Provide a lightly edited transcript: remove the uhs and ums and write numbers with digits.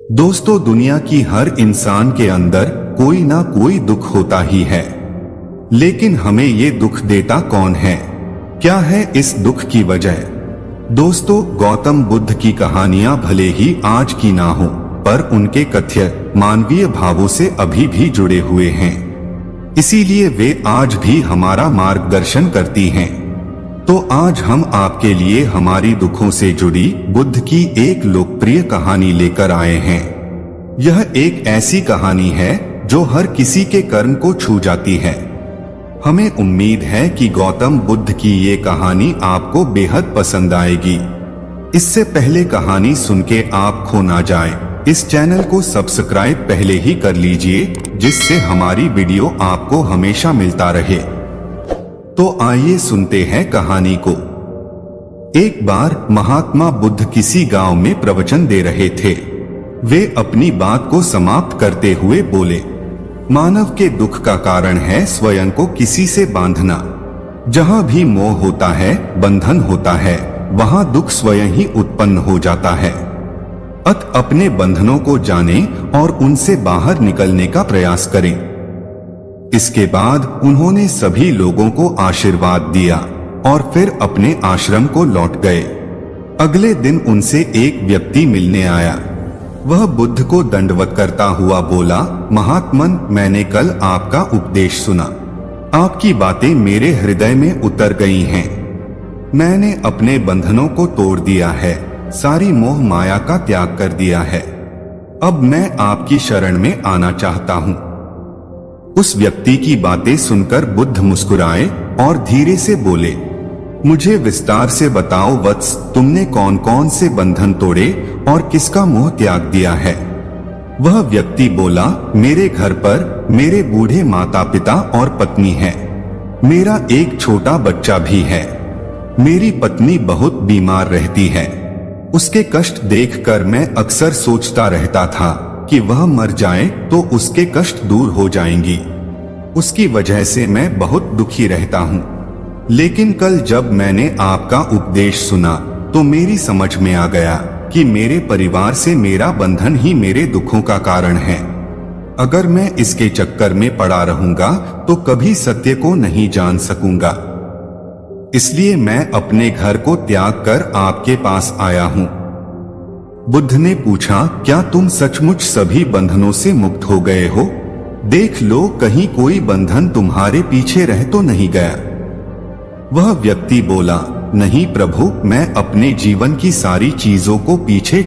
दोस्तों, दुनिया की हर इंसान के अंदर कोई ना कोई दुख होता ही है, लेकिन हमें ये दुख देता कौन है? क्या है इस दुख की वजह? दोस्तों, गौतम बुद्ध की कहानियां भले ही आज की ना हो, पर उनके कथ्य मानवीय भावों से अभी भी जुड़े हुए हैं। इसीलिए वे आज भी हमारा मार्गदर्शन करती हैं। तो आज हम आपके लिए हमारी दुखों से जुड़ी बुद्ध की एक लोकप्रिय कहानी लेकर आए हैं। यह एक ऐसी कहानी है जो हर किसी के कर्म को छू जाती है। हमें उम्मीद है कि गौतम बुद्ध की ये कहानी आपको बेहद पसंद आएगी। इससे पहले कहानी सुन के आप खो ना जाए, इस चैनल को सब्सक्राइब पहले ही कर लीजिए, जिससे हमारी वीडियो आपको हमेशा मिलता रहे। तो आइए सुनते हैं कहानी को। एक बार महात्मा बुद्ध किसी गांव में प्रवचन दे रहे थे। वे अपनी बात को समाप्त करते हुए बोले, मानव के दुख का कारण है स्वयं को किसी से बांधना। जहां भी मोह होता है, बंधन होता है, वहां दुख स्वयं ही उत्पन्न हो जाता है। अत अपने बंधनों को जानें और उनसे बाहर निकलने का प्रयास करें। इसके बाद उन्होंने सभी लोगों को आशीर्वाद दिया और फिर अपने आश्रम को लौट गए। अगले दिन उनसे एक व्यक्ति मिलने आया। वह बुद्ध को दंडवत करता हुआ बोला, महात्मन, मैंने कल आपका उपदेश सुना। आपकी बातें मेरे हृदय में उतर गई हैं। मैंने अपने बंधनों को तोड़ दिया है, सारी मोह माया का त्याग कर दिया है। अब मैं आपकी शरण में आना चाहता हूँ। उस व्यक्ति की बातें सुनकर बुद्ध मुस्कुराए और धीरे से बोले, मुझे विस्तार से बताओ वत्स, तुमने कौन कौन से बंधन तोड़े और किसका मोह त्याग दिया है? वह व्यक्ति बोला, मेरे घर पर मेरे बूढ़े माता पिता और पत्नी है। मेरा एक छोटा बच्चा भी है। मेरी पत्नी बहुत बीमार रहती है। उसके कष्ट देखकर मैं अक्सर सोचता रहता था कि वह मर जाए तो उसके कष्ट दूर हो जाएंगी। उसकी वजह से मैं बहुत दुखी रहता हूँ। लेकिन कल जब मैंने आपका उपदेश सुना तो मेरी समझ में आ गया कि मेरे परिवार से मेरा बंधन ही मेरे दुखों का कारण है। अगर मैं इसके चक्कर में पड़ा रहूंगा तो कभी सत्य को नहीं जान सकूंगा। इसलिए मैं अपने घर को त्याग कर आपके पास आया हूँ। बुद्ध ने पूछा, क्या तुम सचमुच सभी बंधनों से मुक्त हो गए हो? देख लो, कहीं कोई बंधन तुम्हारे पीछे रह तो नहीं गया। वह व्यक्ति बोला, नहीं प्रभु, मैं अपने जीवन की सारी चीजों को पीछे